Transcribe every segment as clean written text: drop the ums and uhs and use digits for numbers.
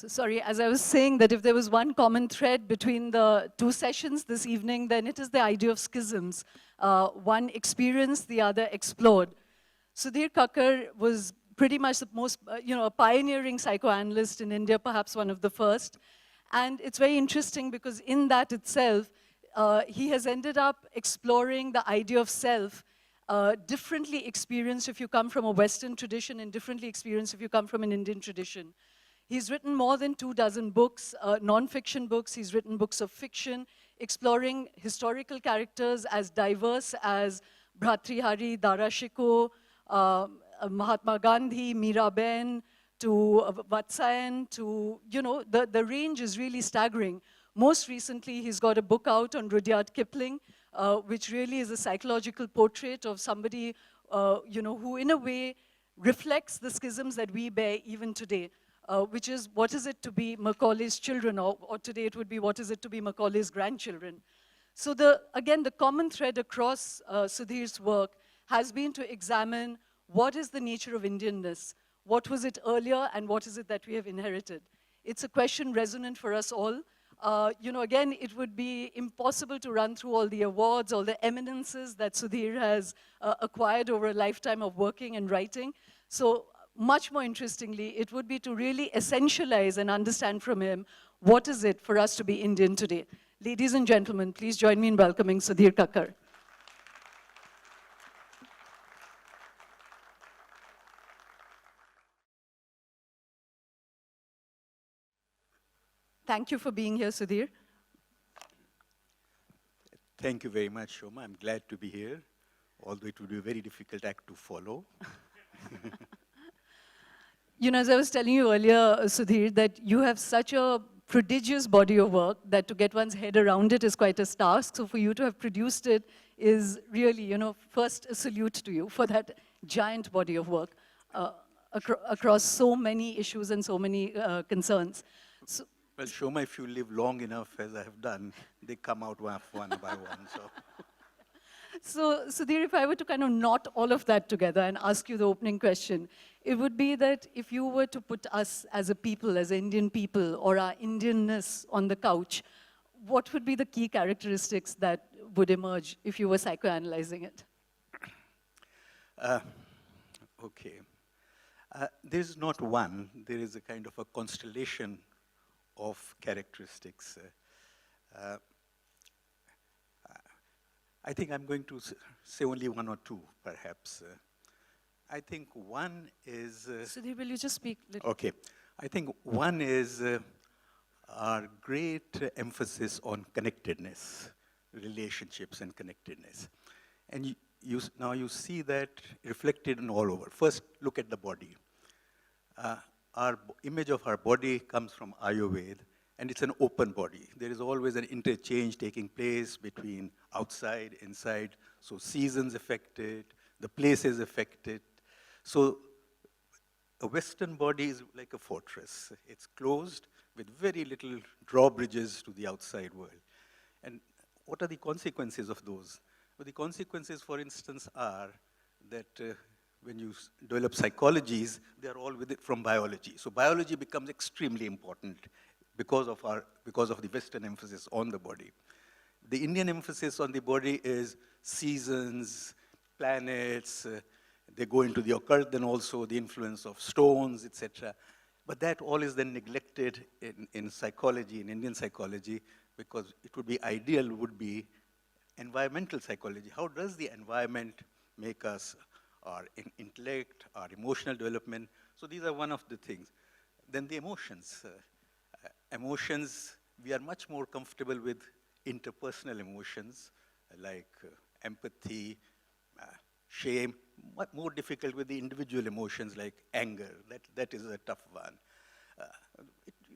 So sorry, as I was saying that if there was one common thread between the two sessions this evening, then it is the idea of schisms. One experienced, the other explored. Sudhir Kakar was pretty much the most, a pioneering psychoanalyst in India, perhaps one of the first. And it's very interesting because in that itself, he has ended up exploring the idea of self, differently experienced if you come from a Western tradition and differently experienced if you come from an Indian tradition. He's written more than 24 books, non-fiction books. He's written books of fiction, exploring historical characters as diverse as Bhartrihari, Darashiko, Mahatma Gandhi, Miraben, to Vatsayan, to, the range is really staggering. Most recently, he's got a book out on Rudyard Kipling, which really is a psychological portrait of somebody, who in a way reflects the schisms that we bear even today. Which is, what is it to be Macaulay's children, or today it would be, what is it to be Macaulay's grandchildren? So again, the common thread across Sudhir's work has been to examine what is the nature of Indianness, what was it earlier, and what is it that we have inherited. It's a question resonant for us all. Again, it would be impossible to run through all the awards, all the eminences that Sudhir has acquired over a lifetime of working and writing. So much more interestingly, it would be to really essentialize and understand from him what is it for us to be Indian today. Ladies and gentlemen, please join me in welcoming Sudhir Kakar. Thank you for being here, Sudhir. Thank you very much, Shoma. I'm glad to be here, although it would be a very difficult act to follow. As I was telling you earlier, Sudhir, that you have such a prodigious body of work that to get one's head around it is quite a task. So for you to have produced it is really, first a salute to you for that giant body of work across so many issues and so many concerns. So, well, Shoma, if you live long enough, as I have done, they come out one by one. So, Sudhir, if I were to kind of knot all of that together and ask you the opening question, it would be that if you were to put us as a people, as Indian people, or our Indianness on the couch, what would be the key characteristics that would emerge if you were psychoanalyzing it? Okay. There's not one. There is a kind of a constellation of characteristics. I think I'm going to say only one or two, perhaps. I think one is... Sudhir, will you just speak a little? Okay. I think one is our great emphasis on connectedness, relationships and connectedness. And now you see that reflected in all over. First, look at the body. Our image of our body comes from Ayurveda, and it's an open body. There is always an interchange taking place between outside, inside. So seasons affect it, the place is affected. So a Western body is like a fortress. It's closed with very little drawbridges to the outside world. And what are the consequences of those? Well, the consequences, for instance, are that when you develop psychologies, they're all with it from biology. So biology becomes extremely important because of the Western emphasis on the body. The Indian emphasis on the body is seasons, planets, they go into the occult, then also the influence of stones, etc. But that all is then neglected in psychology, in Indian psychology, because it would be ideal, would be environmental psychology. How does the environment make us, our intellect, our emotional development? So these are one of the things. Then the emotions. Emotions, we are much more comfortable with interpersonal emotions like empathy, shame, more difficult with the individual emotions like anger. That is a tough one.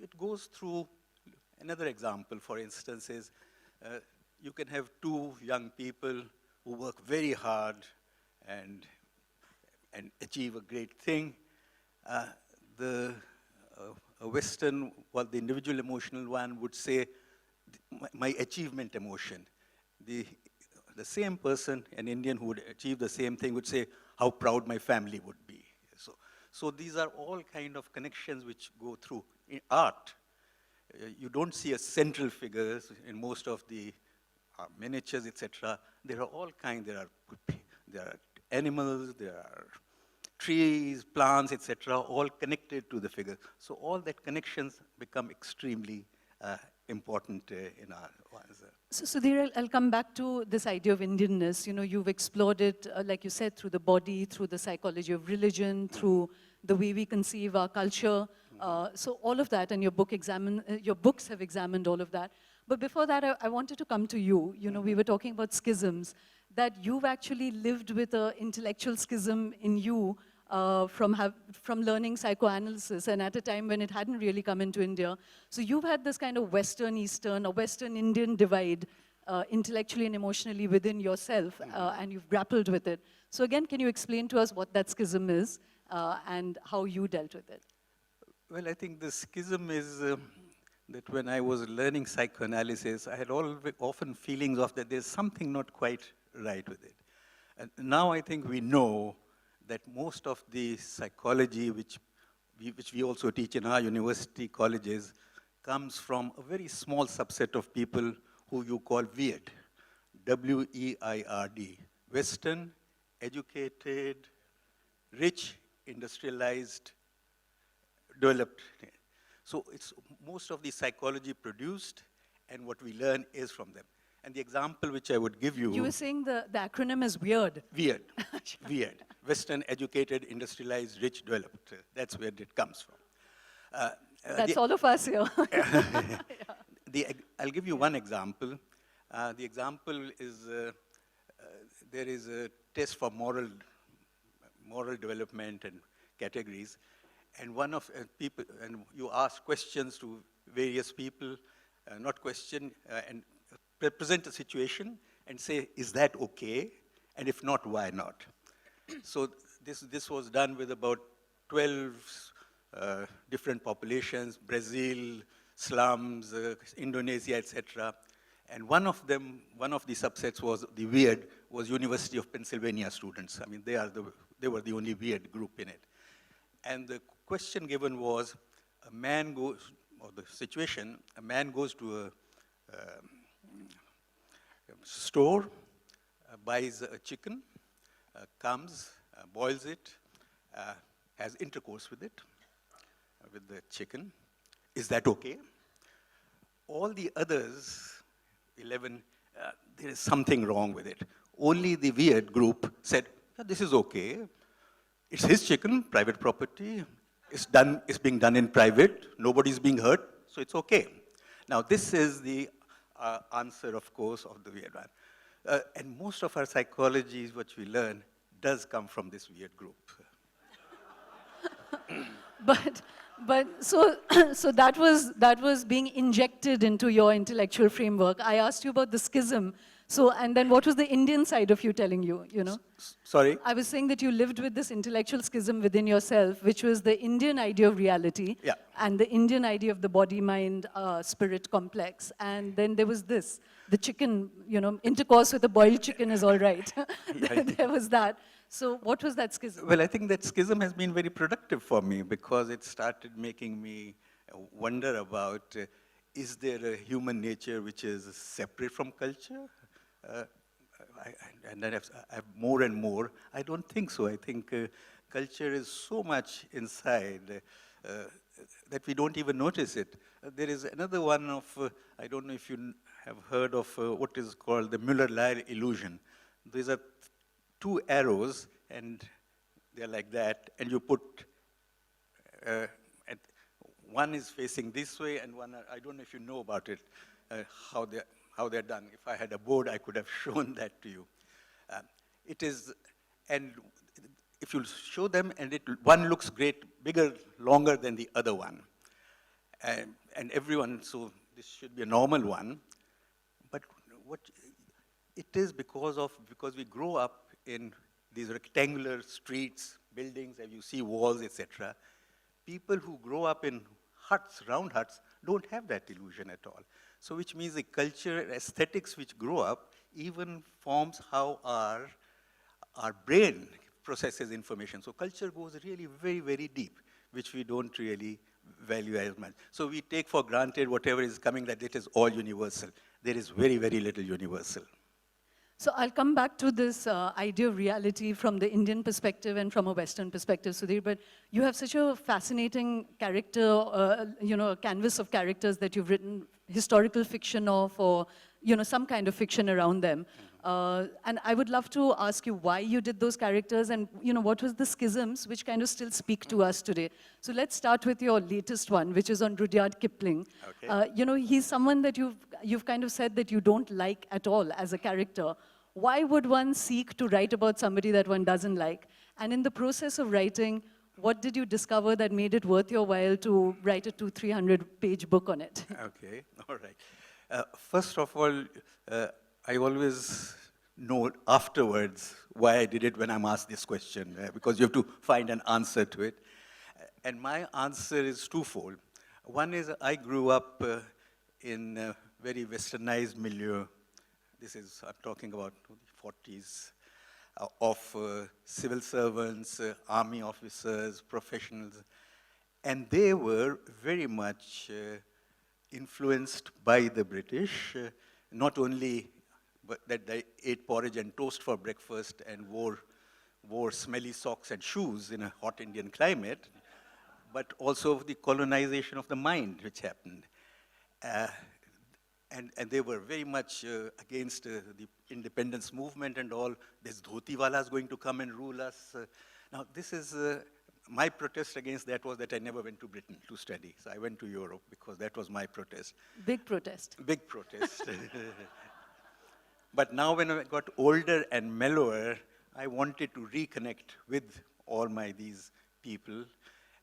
It goes through, another example, for instance, is you can have two young people who work very hard and achieve a great thing. A Western, well, the individual emotional one would say, my achievement emotion. The same person, an Indian who would achieve the same thing, would say, how proud my family would be. So these are all kind of connections which go through. In art, you don't see a central figures in most of the miniatures, etc. There are all kinds. There are animals, there are trees, plants, etc., all connected to the figure. So all that connections become extremely important in our ones. So, Sudhir, I'll come back to this idea of Indianness. You know, you've explored it, like you said, through the body, through the psychology of religion, through the way we conceive our culture. So all of that, and your books have examined all of that. But before that, I wanted to come to you. You know, we were talking about schisms, that you've actually lived with an intellectual schism in you from learning psychoanalysis, and at a time when it hadn't really come into India. So you've had this kind of Western Eastern or Western Indian divide intellectually and emotionally within yourself, and you've grappled with it. So again, can you explain to us what that schism is and how you dealt with it? Well, I think the schism is that when I was learning psychoanalysis, I had often feelings of that there's something not quite right with it. And now I think we know that most of the psychology which we also teach in our university colleges comes from a very small subset of people who you call weird, W-E-I-R-D, Western, educated, rich, industrialized, developed. So it's most of the psychology produced, and what we learn is from them. And the example which I would give you... You were saying the acronym is WEIRD. Weird, weird. Western, educated, industrialized, rich, developed. That's where it comes from. That's all of us here. I'll give you one example. The example is, there is a test for moral development and categories. And one of people, and you ask questions to various people, not question, and present a situation and say, is that okay? And if not, why not? So this was done with about 12 different populations, Brazil, slums, Indonesia, etc. And one of the subsets was the weird, was University of Pennsylvania students. I mean, they were the only weird group in it. And the question given was, a man goes to a store, buys a chicken, comes, boils it, has intercourse with it, with the chicken. Is that okay? All the others, 11, there is something wrong with it. Only the weird group said, yeah, this is okay. It's his chicken, private property. It's being done in private. Nobody's being hurt, so it's okay. Now, this is the answer, of course, of the weird one. And most of our psychology, which we learn, does come from this weird group. But so that was being injected into your intellectual framework. I asked you about the schism. So, and then what was the Indian side of you telling you, you know? Sorry? I was saying that you lived with this intellectual schism within yourself, which was the Indian idea of reality, yeah, and the Indian idea of the body-mind spirit complex. And then there was this, the chicken, you know, intercourse with a boiled chicken is all right. There was that. So what was that schism? Well, I think that schism has been very productive for me because it started making me wonder about, is there a human nature which is separate from culture? And then I've more and more, I don't think so. I think culture is so much inside that we don't even notice it. There is another one of, I don't know if you have heard of what is called the Müller-Lyer illusion. These are two arrows, and they're like that, and you put, one is facing this way, and one, I don't know if you know about it, how they're done. If I had a board, I could have shown that to you. It is, and if you show them, and one looks great, bigger, longer than the other one. And everyone, so this should be a normal one. But what it is because we grow up in these rectangular streets, buildings, and you see walls, etc. People who grow up in huts, round huts, don't have that illusion at all. So which means the culture, aesthetics which grow up even forms how our brain processes information. So culture goes really very, very deep, which we don't really value as much. So we take for granted whatever is coming, that it is all universal. There is very, very little universal. So I'll come back to this idea of reality from the Indian perspective and from a Western perspective, Sudhir, but you have such a fascinating character, a canvas of characters that you've written historical fiction of, or, some kind of fiction around them. And I would love to ask you why you did those characters and, what was the schisms which kind of still speak to us today. So let's start with your latest one, which is on Rudyard Kipling. Okay. He's someone that you've kind of said that you don't like at all as a character. Why would one seek to write about somebody that one doesn't like? And in the process of writing, what did you discover that made it worth your while to write a 200-300-page book on it? Okay, all right. First of all, I always know afterwards why I did it when I'm asked this question, because you have to find an answer to it. And my answer is twofold. One is I grew up in a very westernized milieu. I'm talking about the 40s, of civil servants, army officers, professionals. And they were very much influenced by the British, not only that they ate porridge and toast for breakfast and wore smelly socks and shoes in a hot Indian climate, but also the colonization of the mind which happened. And they were very much against the independence movement and all. This dhoti wala is going to come and rule us. Now, this is my protest against that was that I never went to Britain to study. So I went to Europe because that was my protest. Big protest. Big protest. But now when I got older and mellower, I wanted to reconnect with all these people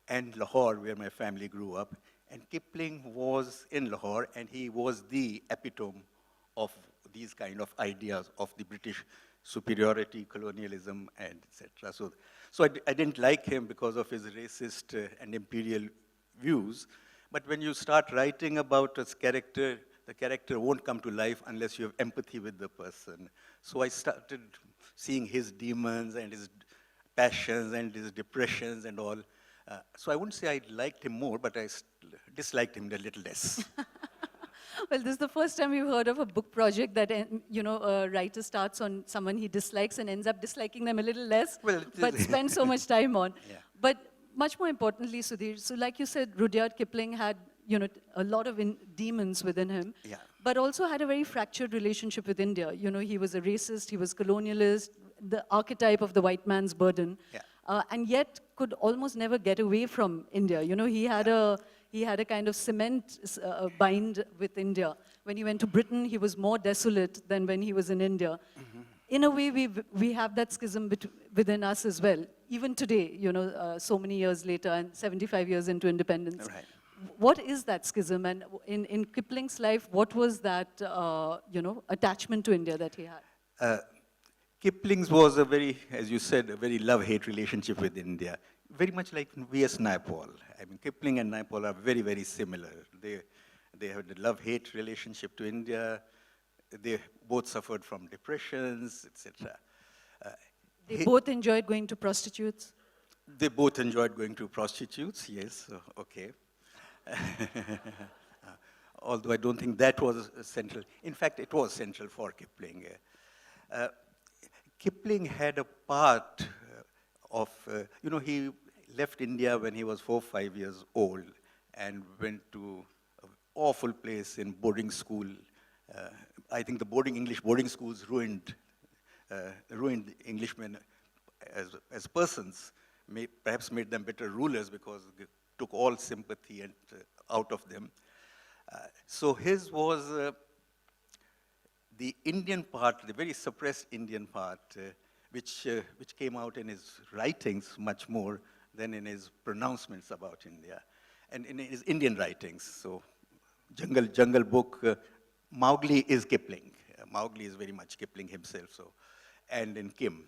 and Lahore, where my family grew up. And Kipling was in Lahore, and he was the epitome of these kind of ideas of the British superiority, colonialism, and etc. So I didn't like him because of his racist and imperial views. But when you start writing about his character, the character won't come to life unless you have empathy with the person. So I started seeing his demons and his passions and his depressions and all. So I wouldn't say I liked him more, but I disliked him a little less. Well, this is the first time we've heard of a book project that, a writer starts on someone he dislikes and ends up disliking them a little less, but spends so much time on. Yeah. But much more importantly, Sudhir, so like you said, Rudyard Kipling had, a lot of demons within him, Yeah. but also had a very fractured relationship with India. He was a racist, he was colonialist, the archetype of the white man's burden. Yeah. And yet could almost never get away from India. He had a kind of cement bind with India. When he went to Britain, he was more desolate than when he was in India. Mm-hmm. In a way, we have that schism within us as well. Even today, so many years later and 75 years into independence. Right. What is that schism? And in Kipling's life, what was that, attachment to India that he had? Kipling's was a very, as you said, a very love-hate relationship with India. Very much like V.S. Naipaul. I mean, Kipling and Naipaul are very, very similar. They had a love-hate relationship to India. They both suffered from depressions, etc. They both enjoyed going to prostitutes? They both enjoyed going to prostitutes, yes, okay. Although I don't think that was central. In fact, it was central for Kipling. Kipling had a part of, he left India when he was 4 or 5 years old and went to an awful place in boarding school. I think the English boarding schools ruined Englishmen as persons, perhaps made them better rulers because they took all sympathy out of them. So his was the Indian part, the very suppressed Indian part, which came out in his writings much more than in his pronouncements about India, and in his Indian writings. So, Jungle Book, Mowgli is Kipling. Mowgli is very much Kipling himself. So, and in Kim.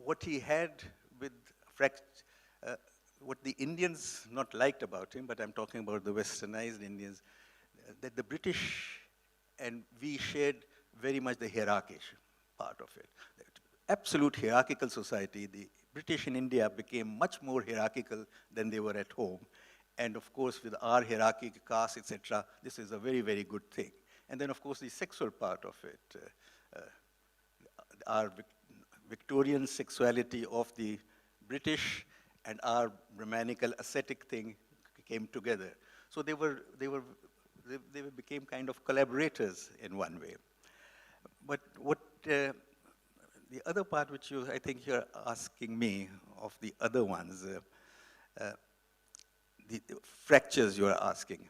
What he had with what the Indians not liked about him, but I'm talking about the westernized Indians, that the British and we shared very much the hierarchy, part of it. Absolute hierarchical society. The British in India became much more hierarchical than they were at home. And of course, with our hierarchy, caste, etc., this is a very, very good thing. And then, of course, the sexual part of it. Our Victorian sexuality of the British and our Brahmanical ascetic thing came together. So they became kind of collaborators in one way. But what the other part which I think you're asking me of the other ones, the fractures you're asking.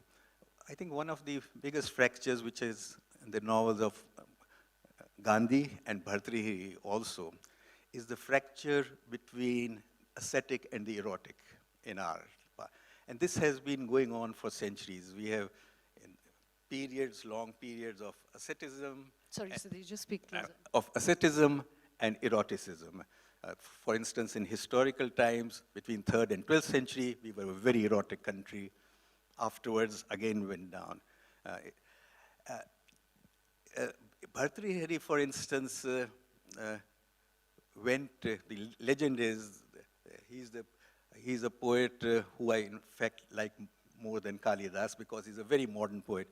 I think one of the biggest fractures, which is in the novels of Gandhi and Bhartrihari also, is the fracture between ascetic and the erotic in our part. And this has been going on for centuries. We have periods, long periods of asceticism. Sorry, Sudhir, just speak closer. Of asceticism and eroticism. For instance, in historical times, between 3rd and 12th century, we were a very erotic country. Afterwards, again went down. Bhartrihari, for instance, the legend is, he's a poet who I, in fact, like more than Kalidas because he's a very modern poet.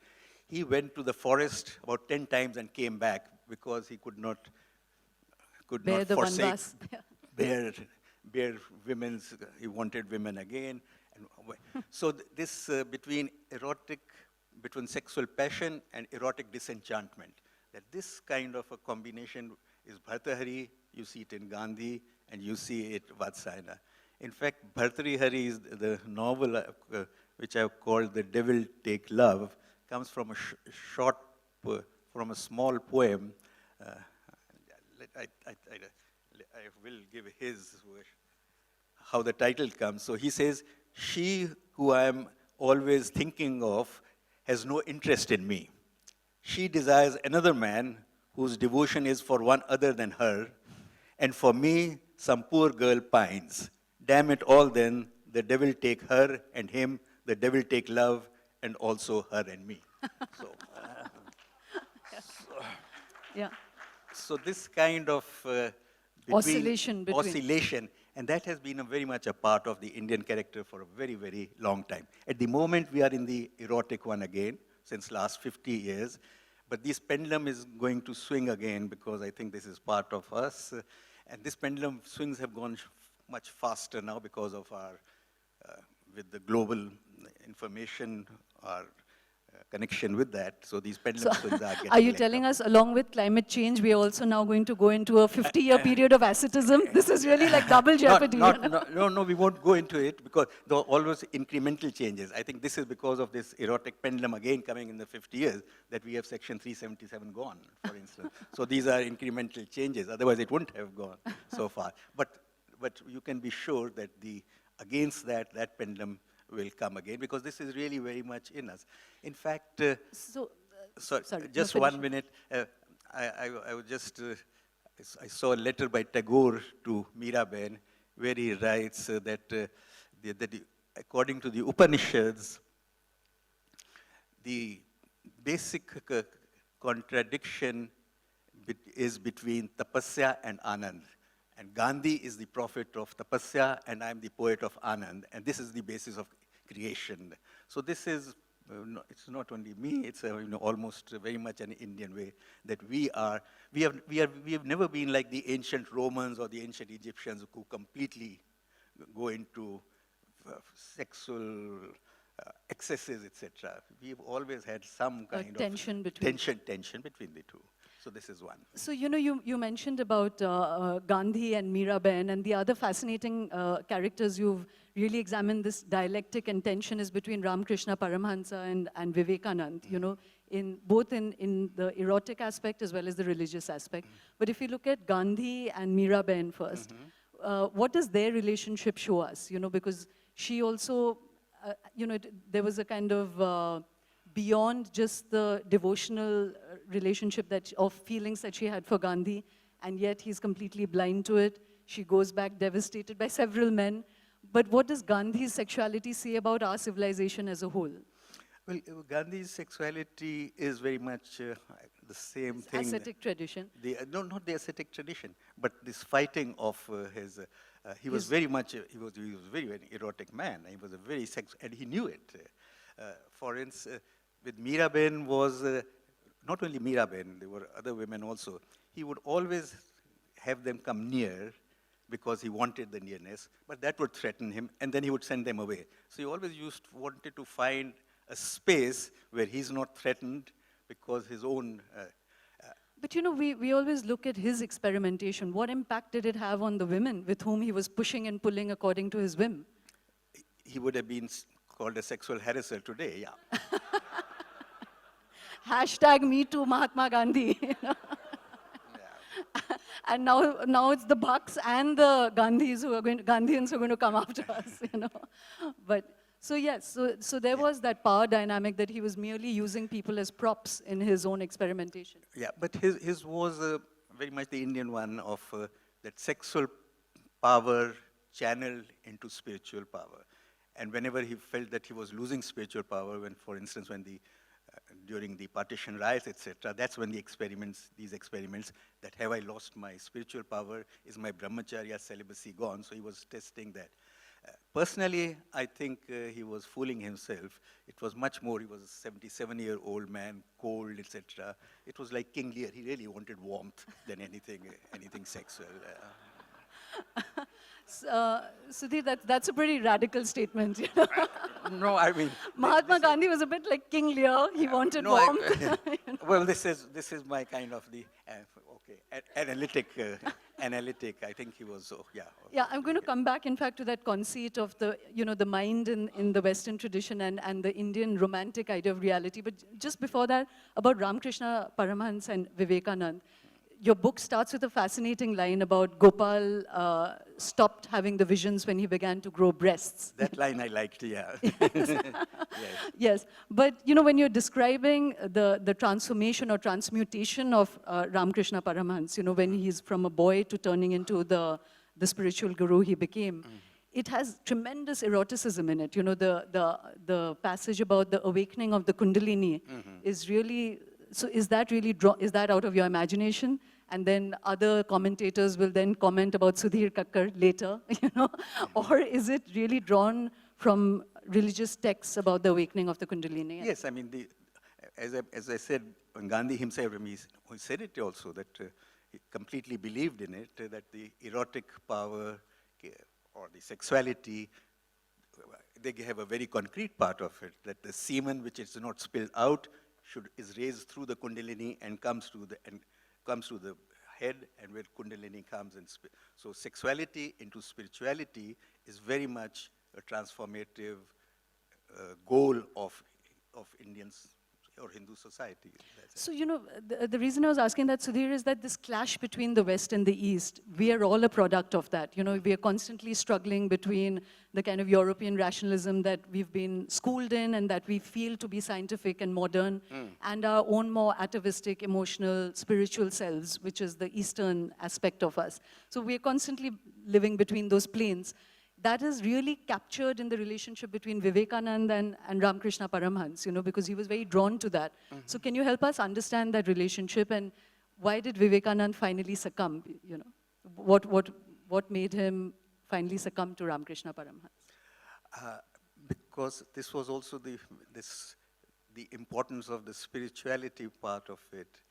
He went to the forest about 10 times and came back because he could not forsake, bear women's, he wanted women again. And so this between sexual passion and erotic disenchantment, that this kind of a combination is Bhartrihari, you see it in Gandhi, and you see it Vatsayana. In fact, Bhartrihari is the novel which I've called The Devil Take Love, comes from from a small poem. I will give how the title comes. So he says, "She who I am always thinking of has no interest in me. She desires another man whose devotion is for one other than her, and for me, some poor girl pines. Damn it all then, the devil take her and him, the devil take love, and also her and me." So this kind of oscillation, and that has been very much a part of the Indian character for a very, very long time. At the moment, we are in the erotic one again, since last 50 years, but this pendulum is going to swing again because I think this is part of us, and this pendulum swings have gone much faster now because of our, with the global information, our connection with that, so these pendulum swings are getting Are you telling us, along with climate change, we are also now going to go into a 50-year period of asceticism? This is really like double jeopardy. No, we won't go into it because there are always incremental changes. I think this is because of this erotic pendulum again coming in the 50 years that we have Section 377 gone, for instance. So these are incremental changes. Otherwise, it wouldn't have gone so far. But you can be sure that against that pendulum will come again, because this is really very much in us. In fact, sorry, just 1 minute. I was just, I saw a letter by Tagore to Miraben, where he writes that according to the Upanishads, the basic contradiction is between tapasya and anand. And Gandhi is the prophet of tapasya, and I'm the poet of Anand. And this is the basis of creation. So this is, it's not only me, it's almost very much an Indian way that we have never been like the ancient Romans or the ancient Egyptians who completely go into sexual excesses, etc. We've always had some kind tension of between tension between the two. So this is one. So, you mentioned about Gandhi and Miraben, and the other fascinating characters you've really examined this dialectic and tension is between Ramakrishna Paramhansa and Vivekanand, both in the erotic aspect as well as the religious aspect. But if you look at Gandhi and Miraben first, what does their relationship show us? Because she also, there was a kind of beyond just the devotional relationship of feelings that she had for Gandhi, and yet he's completely blind to it. She goes back devastated by several men. But what does Gandhi's sexuality say about our civilization as a whole? Well, Gandhi's sexuality is very much the same thing. Ascetic tradition. No, not the ascetic tradition, but this fighting of he was very much, he was very erotic man. He was a very and he knew it. For instance, with Miraben was, not only Miraben, there were other women also. He would always have them come near because he wanted the nearness, but that would threaten him, and then he would send them away. So he always wanted to find a space where he's not threatened because his own... But you know, we always look at his experimentation. What impact did it have on the women with whom he was pushing and pulling according to his whim? He would have been called a sexual harasser today, yeah. Hashtag Me Too Mahatma Gandhi. You know? And now it's the Bhaks and the Gandhians who are going to come after us, you know. But so yes, so there was that power dynamic that he was merely using people as props in his own experimentation. Yeah, but his was very much the Indian one of that sexual power channeled into spiritual power. And whenever he felt that he was losing spiritual power, when, for instance, when during the partition riots, etc., that's when these experiments, that have I lost my spiritual power? Is my brahmacharya celibacy gone? So he was testing that. Personally, I think he was fooling himself. It was much more, he was a 77-year-old man, cold, etc. It was like King Lear. He really wanted warmth than anything sexual. Sudhir, that's a pretty radical statement. You know? No, I mean... Mahatma Gandhi was a bit like King Lear. He wanted warmth. You know? Well, this is my kind of the, analytic, I think he was, yeah. Yeah, I'm going to come back, in fact, to that conceit of the, you know, the mind in the Western tradition and the Indian romantic idea of reality. But just before that, about Ramakrishna Paramhans and Vivekanand. Your book starts with a fascinating line about Gopal stopped having the visions when he began to grow breasts. That line I liked, yeah. Yes. Yes, but you know, when you're describing the transformation or transmutation of Ramakrishna Paramhans, you know, when he's from a boy to turning into the spiritual guru he became, it has tremendous eroticism in it. You know, the passage about the awakening of the Kundalini is really... So is that really is that out of your imagination? And then other commentators will then comment about Sudhir Kakar later, you know? Or is it really drawn from religious texts about the awakening of the Kundalini? Yes, I mean, as I said, Gandhi himself, he said it also, that he completely believed in it, that the erotic power or the sexuality, they have a very concrete part of it, that the semen which is not spilled out is raised through the Kundalini and comes to the head, and where Kundalini comes. So sexuality into spirituality is very much a transformative goal of Indians or Hindu society. So, you know, the reason I was asking that, Sudhir, is that this clash between the West and the East, we are all a product of that. You know, we are constantly struggling between the kind of European rationalism that we've been schooled in and that we feel to be scientific and modern, and our own more atavistic, emotional, spiritual selves, which is the Eastern aspect of us. So we are constantly living between those planes. That is really captured in the relationship between Vivekananda and Ramakrishna Paramhans, you know, because he was very drawn to that. So can you help us understand that relationship, and why did Vivekananda finally succumb, you know? What made him finally succumb to Ramakrishna Paramhans? Because this was also the importance of the spirituality part of it,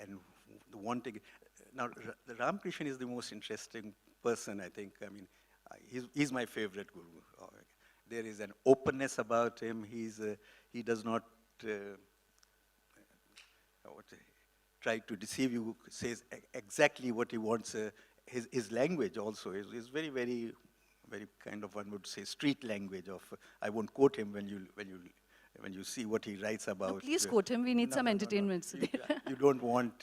and the wanting. Now, the Ramakrishna is the most interesting person, I think. I mean, he's my favorite guru. There is an openness about him. He does not try to deceive you. Says exactly what he wants. His language also is very, very, very kind of, one would say, street language of. I won't quote him when you see what he writes about. No, please quote him. We need some entertainment. You don't want.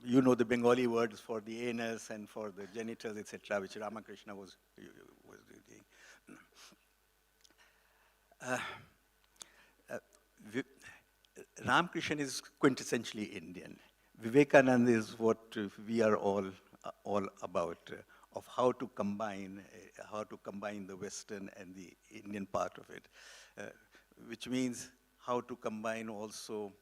You know the Bengali words for the anus and for the genitals, etc., which Ramakrishna was doing. Ramakrishna is quintessentially Indian. Vivekananda is what we are all about, of how to combine the Western and the Indian part of it, which means how to combine also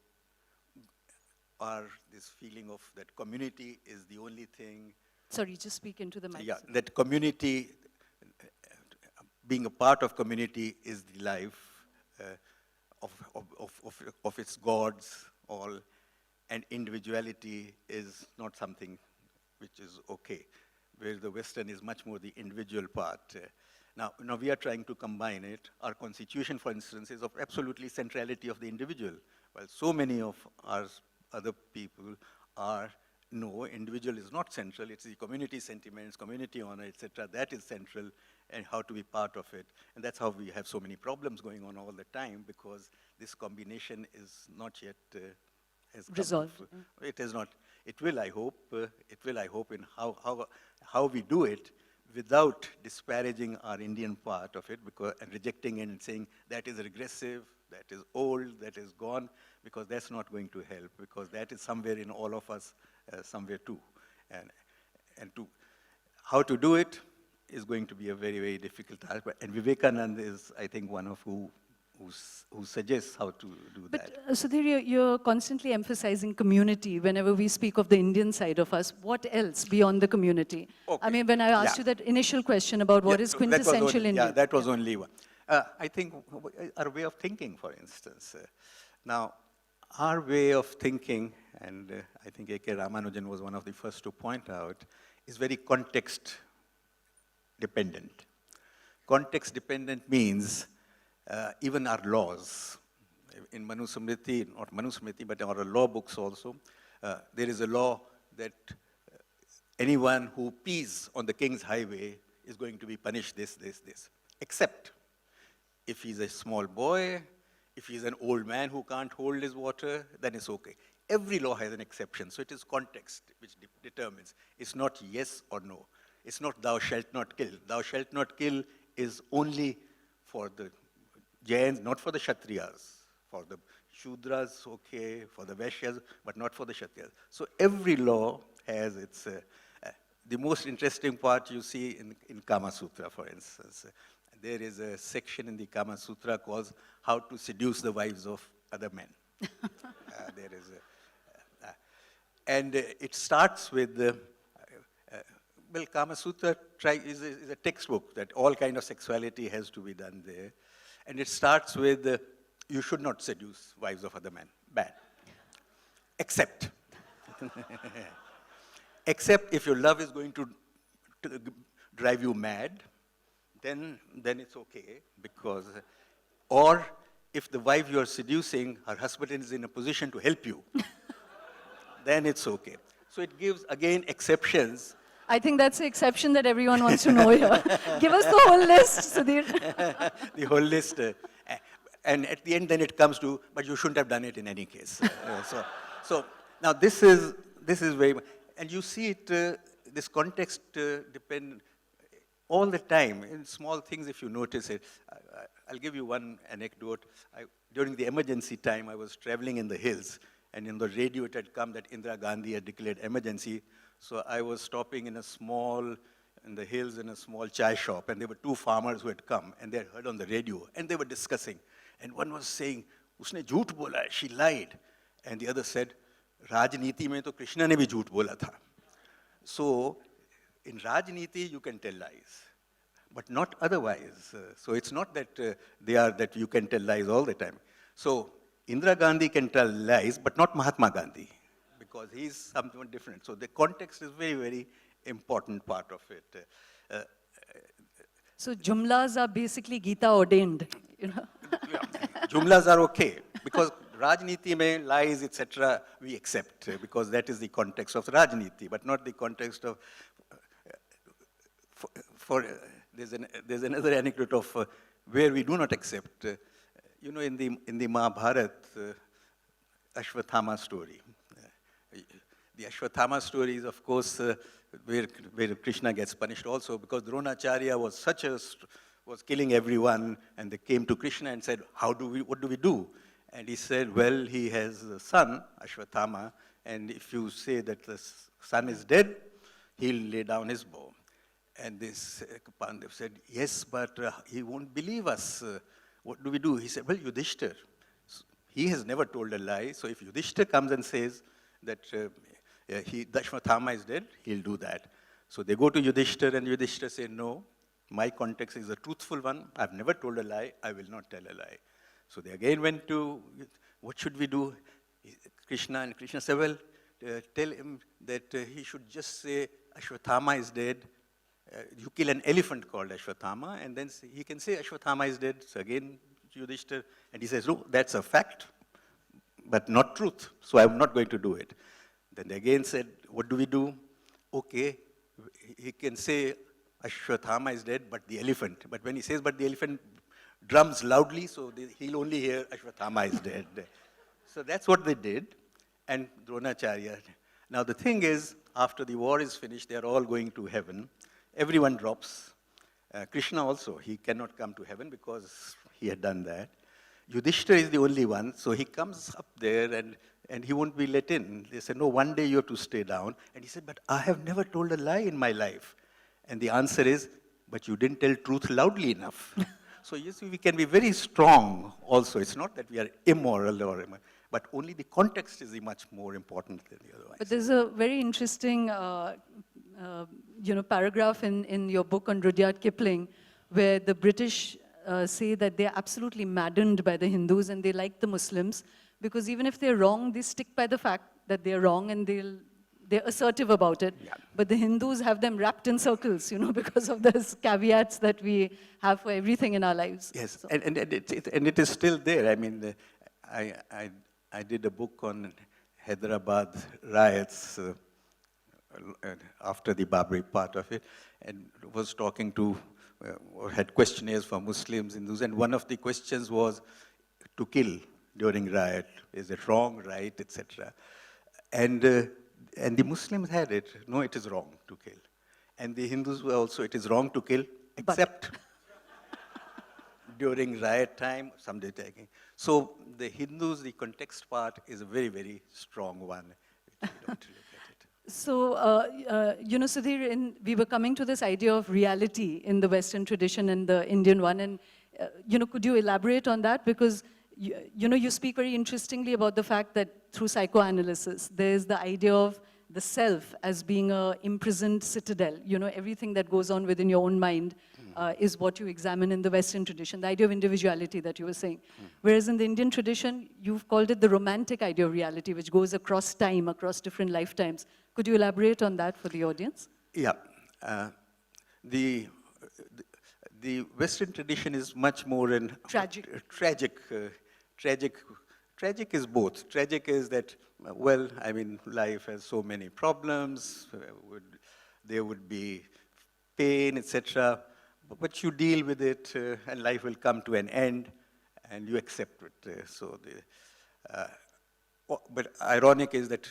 or this feeling of that community is the only thing. Sorry, just speak into the mic. Yeah, that community, being a part of community is the life of its gods, all, and individuality is not something which is okay, where the Western is much more the individual part. Now we are trying to combine it. Our constitution, for instance, is of absolutely centrality of the individual, while so many of our other people are, no, individual is not central, it's the community sentiments, community honor, etc., that is central, and how to be part of it. And that's how we have so many problems going on all the time, because this combination is not yet has come Resolved. It is not. It will, I hope. It will, I hope, in how we do it without disparaging our Indian part of it, because and rejecting it and saying that is regressive, that is old, that is gone, because that's not going to help, because that is somewhere in all of us, somewhere too. And how to do it is going to be a very, very difficult task. And Vivekanand is, I think, one of who suggests how to do that. But Sudhir, you're constantly emphasizing community whenever we speak of the Indian side of us. What else beyond the community? Okay. I mean, when I asked you that initial question about what is so quintessential Indian. Yeah, that was only one. I think our way of thinking, for instance. Now, our way of thinking, and I think A.K. Ramanujan was one of the first to point out, is very context dependent. Context dependent means even our laws. In Manusmriti, not Manusmriti, but our law books also, there is a law that anyone who pees on the king's highway is going to be punished this, except if he's a small boy, if he's an old man who can't hold his water, then it's okay. Every law has an exception, so it is context which determines. It's not yes or no. It's not thou shalt not kill. Thou shalt not kill is only for the Jains, not for the Kshatriyas. For the Shudras, okay, for the Vaishyas, but not for the Kshatriyas. So every law has its, the most interesting part you see in Kama Sutra, for instance. There is a section in the Kama Sutra called How to Seduce the Wives of Other Men. There is and it starts with, well, Kama Sutra is a textbook that all kind of sexuality has to be done there. And it starts with, you should not seduce wives of other men. Bad. Except. Except if your love is going to drive you mad, then it's okay, because, or if the wife you are seducing, her husband is in a position to help you, then it's okay. So it gives, again, exceptions. I think that's the exception that everyone wants to know here. Give us the whole list, Sudhir. The whole list. And at the end, then it comes to, but you shouldn't have done it in any case. So now this is very, and you see it, this context depend all the time, in small things if you notice it. I'll give you one anecdote. During the emergency time, I was traveling in the hills, and in the radio it had come that Indira Gandhi had declared emergency. So I was stopping in the hills in a small chai shop, and there were two farmers who had come, and they had heard on the radio, and they were discussing. And one was saying, "Usne jhoot bola hai, she lied." And the other said, "Rajniti mein to Krishna ne bhi jhoot bola tha." So in Rajniti, you can tell lies, but not otherwise. So it's not that that you can tell lies all the time. So Indira Gandhi can tell lies, but not Mahatma Gandhi, because he's something different. So the context is very, very important part of it. So jumlas are basically Gita ordained, you know. Yeah, jumlas are okay, because Rajniti mein lies, etc., we accept, because that is the context of Rajniti, but not the context of, there's another anecdote of where we do not accept. You know, in the Mahabharata, Ashwatthama story. The Ashwatthama story is, of course, where Krishna gets punished also, because Dronacharya was killing everyone, and they came to Krishna and said, what do we do? And he said, well, he has a son, Ashwatthama, and if you say that the son is dead, he'll lay down his bow. And this Pandav said, yes, but he won't believe us. What do we do? He said, well, Yudhishthir, he has never told a lie, so if Yudhishthir comes and says, that Dashwathama is dead, he'll do that. So they go to Yudhishthir, and Yudhishthir say, no, my context is a truthful one. I've never told a lie. I will not tell a lie. So they again went to, what should we do? Krishna, and Krishna said, well, tell him that he should just say, Ashwathama is dead. You kill an elephant called Ashwathama, and then he can say Ashwathama is dead. So again, Yudhishthir, and he says, no, that's a fact, but not truth, so I'm not going to do it. Then they again said, what do we do? Okay, he can say Ashwathama is dead, but the elephant. But when he says, but the elephant drums loudly, so he'll only hear Ashwathama is dead. So that's what they did, and Dronacharya. Now the thing is, after the war is finished, they're all going to heaven. Everyone drops. Krishna also, he cannot come to heaven because he had done that. Yudhishthira is the only one, so he comes up there and he won't be let in. They said, no, one day you have to stay down. And he said, but I have never told a lie in my life. And the answer is, but you didn't tell truth loudly enough. So you see, we can be very strong also. It's not that we are immoral, but only the context is much more important than the otherwise. But there's a very interesting paragraph in your book on Rudyard Kipling, where the British say that they're absolutely maddened by the Hindus and they like the Muslims, because even if they're wrong, they stick by the fact that they're wrong and they're assertive about it. Yeah. But the Hindus have them wrapped in circles, because of those caveats that we have for everything in our lives. Yes, so. and it is still there. I mean, I did a book on Hyderabad riots after the Babri part of it, and was talking to, or had questionnaires for Muslims, Hindus, and one of the questions was to kill during riot. Is it wrong, right, etc. And the Muslims had it. No, it is wrong to kill. And the Hindus were also, it is wrong to kill, except during riot time, someday taking. So the Hindus, the context part is a very, very strong one. We don't look at it. So, Sudhir, we were coming to this idea of reality in the Western tradition and the Indian one. And, could you elaborate on that? Because, you speak very interestingly about the fact that through psychoanalysis, there's the idea of the self as being an imprisoned citadel. Everything that goes on within your own mind is what you examine in the Western tradition, the idea of individuality that you were saying. Whereas in the Indian tradition, you've called it the romantic idea of reality, which goes across time, across different lifetimes. Could you elaborate on that for the audience? Yeah. The Western tradition is much more in tragic. Tragic is both. Tragic is that, well, I mean, life has so many problems. There would be pain, etc. But you deal with it, and life will come to an end, and you accept it. But ironic is that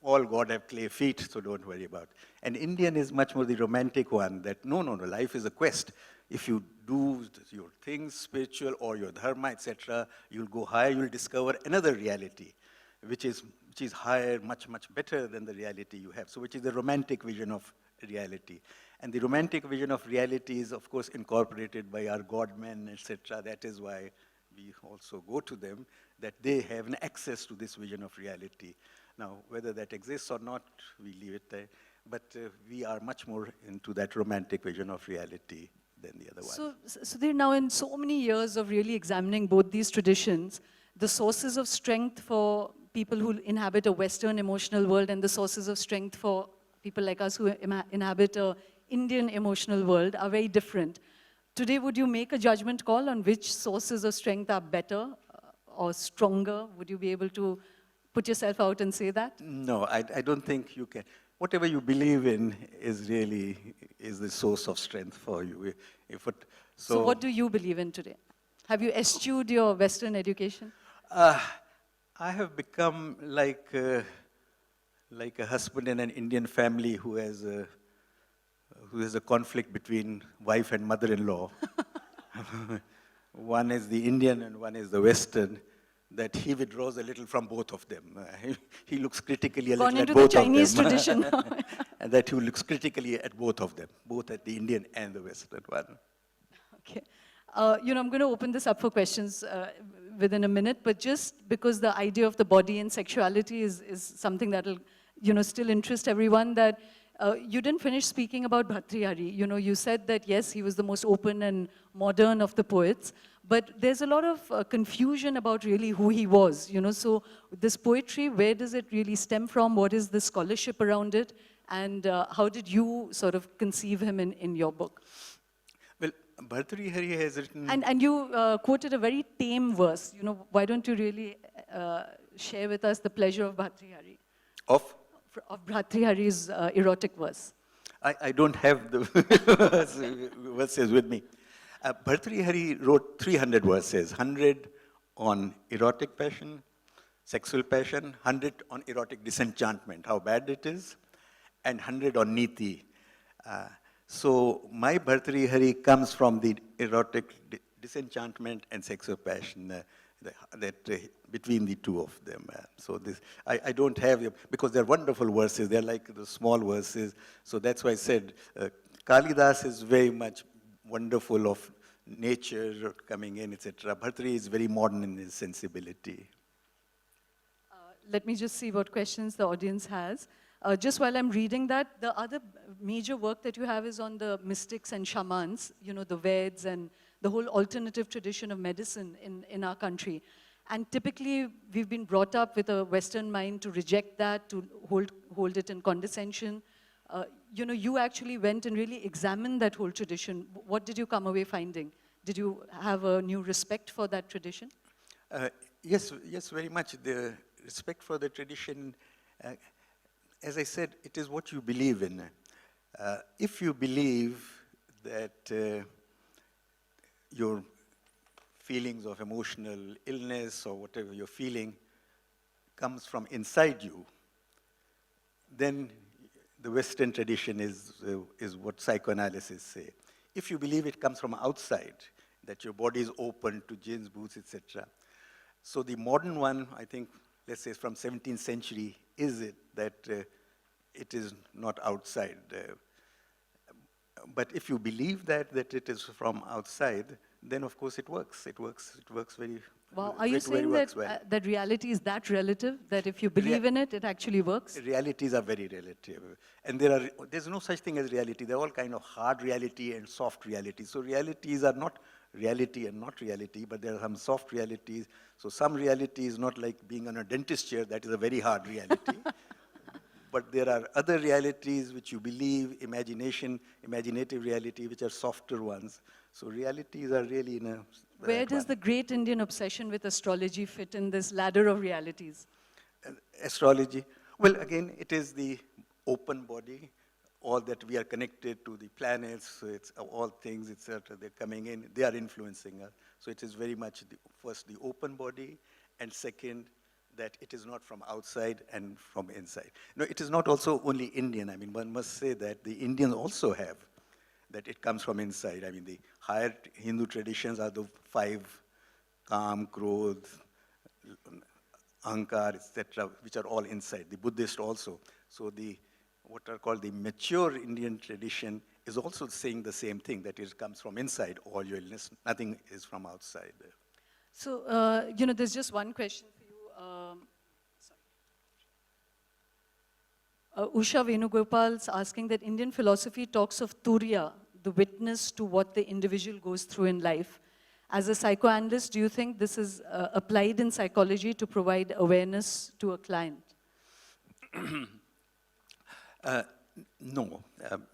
all God have clay feet, so don't worry about it. And Indian is much more the romantic one, that no, life is a quest. If you do your things, spiritual or your dharma, etc., you'll go higher, you'll discover another reality, which is higher, much, much better than the reality you have. So which is the romantic vision of reality. And the romantic vision of reality is, of course, incorporated by our godmen, etc. That is why we also go to them, that they have an access to this vision of reality. Now, whether that exists or not, we leave it there. But we are much more into that romantic vision of reality than the other one. So they're now in so many years of really examining both these traditions, the sources of strength for people who inhabit a Western emotional world and the sources of strength for people like us who inhabit an Indian emotional world are very different. Today, would you make a judgment call on which sources of strength are better or stronger? Would you be able to put yourself out and say that? No, I don't think you can. Whatever you believe in is the source of strength for you. So what do you believe in today? Have you eschewed your Western education? I have become like a husband in an Indian family who has a conflict between wife and mother-in-law. One is the Indian and one is the Western. That he withdraws a little from both of them. He looks critically a little at both of them. Gone into the Chinese tradition. And that he looks critically at both of them, both at the Indian and the Western one. Okay. I'm going to open this up for questions within a minute, but just because the idea of the body and sexuality is something that'll, still interest everyone, that you didn't finish speaking about Bhartrihari. You said that, yes, he was the most open and modern of the poets, but there's a lot of confusion about really who he was, So this poetry, where does it really stem from? What is the scholarship around it? And how did you sort of conceive him in your book? Well, Bhartrihari has written... And you quoted a very tame verse. Why don't you really share with us the pleasure of Bhartrihari? Of? Of Bhartrihari's erotic verse. I don't have the verses with me. Bhartrihari wrote 300 verses, 100 on erotic passion, sexual passion, 100 on erotic disenchantment, how bad it is, and 100 on niti. So my Bhartrihari comes from the erotic disenchantment and sexual passion between the two of them. So this, I don't have, because they're wonderful verses, they're like the small verses. So that's why I said Kalidas is very much wonderful of nature coming in, etc. Bhartrihari is very modern in his sensibility. Let me just see what questions the audience has. Just while I'm reading that, the other major work that you have is on the mystics and shamans, the Veds and the whole alternative tradition of medicine in our country. And typically, we've been brought up with a Western mind to reject that, to hold it in condescension. You actually went and really examined that whole tradition. What did you come away finding? Did you have a new respect for that tradition? Yes, very much. The respect for the tradition, as I said, it is what you believe in. If you believe that your feelings of emotional illness or whatever you're feeling comes from inside you, then the Western tradition is what psychoanalysis say. If you believe it comes from outside, that your body is open to jeans, boots, etc. So the modern one, I think, let's say from 17th century, is it that it is not outside. But if you believe that it is from outside, then of course it works. It works very well. Wow, are you saying that, that reality is that relative, that if you believe in it, it actually works? Realities are very relative. And there's no such thing as reality. There are all kind of hard reality and soft reality. So realities are not reality and not reality, but there are some soft realities. So some reality is not like being on a dentist chair, that is a very hard reality. But there are other realities which you believe, imaginative reality, which are softer ones. So realities are really in a... Where does the great Indian obsession with astrology fit in this ladder of realities? Astrology, well, again, it is the open body, all that we are connected to the planets, so it's all things, etc., they're coming in, they are influencing us. So it is very much, first, the open body, and second, that it is not from outside and from inside. No, it is not also only Indian. I mean, one must say that the Indians also have, that it comes from inside. I mean, the higher Hindu traditions are the 5, Kam, Krodh, Ahankar, etc., which are all inside. The Buddhist also. So what are called the mature Indian tradition is also saying the same thing, that it comes from inside, all your illness, nothing is from outside. So, there's just one question for you. Usha Venugopal's asking that Indian philosophy talks of turiya, the witness to what the individual goes through in life. As a psychoanalyst, do you think this is applied in psychology to provide awareness to a client? No,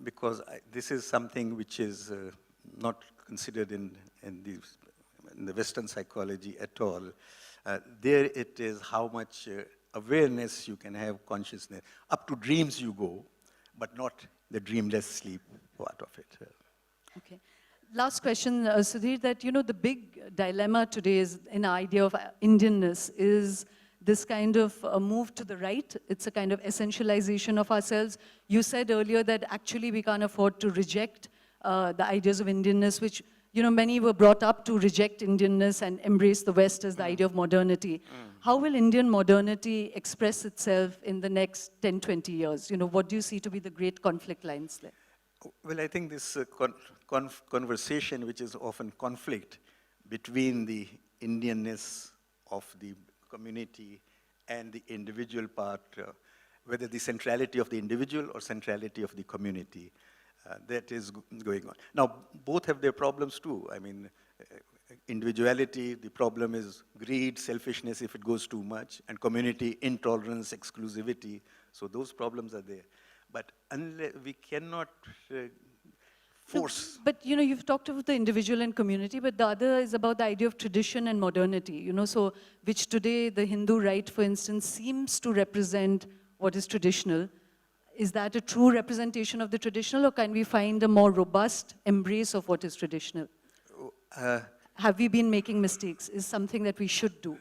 because this is something which is not considered in the Western psychology at all. There it is how much awareness you can have, consciousness. Up to dreams you go, but not the dreamless sleep part of it. Okay. Last question, Sudhir, that, the big dilemma today is in our idea of Indianness is this kind of move to the right. It's a kind of essentialization of ourselves. You said earlier that actually we can't afford to reject the ideas of Indianness, which, many were brought up to reject Indianness and embrace the West as the idea of modernity. How will Indian modernity express itself in the next 10, 20 years? What do you see to be the great conflict lines there? Well, I think this conversation, which is often conflict between the Indianness of the community and the individual part, whether the centrality of the individual or centrality of the community, that is going on. Now, both have their problems too. I mean, individuality, the problem is greed, selfishness if it goes too much, and community, intolerance, exclusivity. So those problems are there. But unless we cannot force. No, but you've talked about the individual and community, but the other is about the idea of tradition and modernity, so which today the Hindu rite, for instance, seems to represent what is traditional. Is that a true representation of the traditional, or can we find a more robust embrace of what is traditional? Have we been making mistakes? Is something that we should do?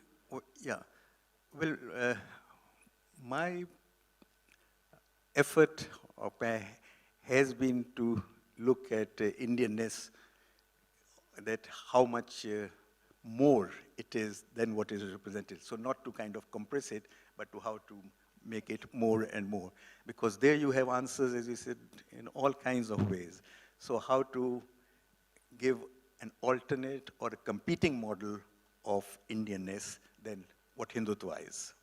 Yeah. Well, my effort has been to look at Indianness, that how much more it is than what is represented. So not to kind of compress it, but to how to make it more and more. Because there you have answers, as you said, in all kinds of ways. So how to give an alternate or a competing model of Indianness than what Hindutva is.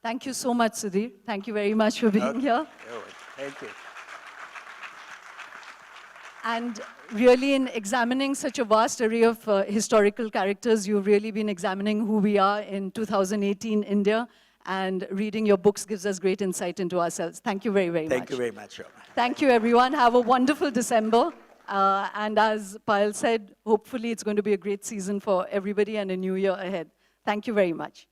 Thank you so much, Sudhir. Thank you very much for being here. Thank you. And really, in examining such a vast array of historical characters, you've really been examining who we are in 2018 India, and reading your books gives us great insight into ourselves. Thank you very, very much. Thank you very much, Shoma. Thank you, everyone. Have a wonderful December. And as Payal said, hopefully it's going to be a great season for everybody and a new year ahead. Thank you very much.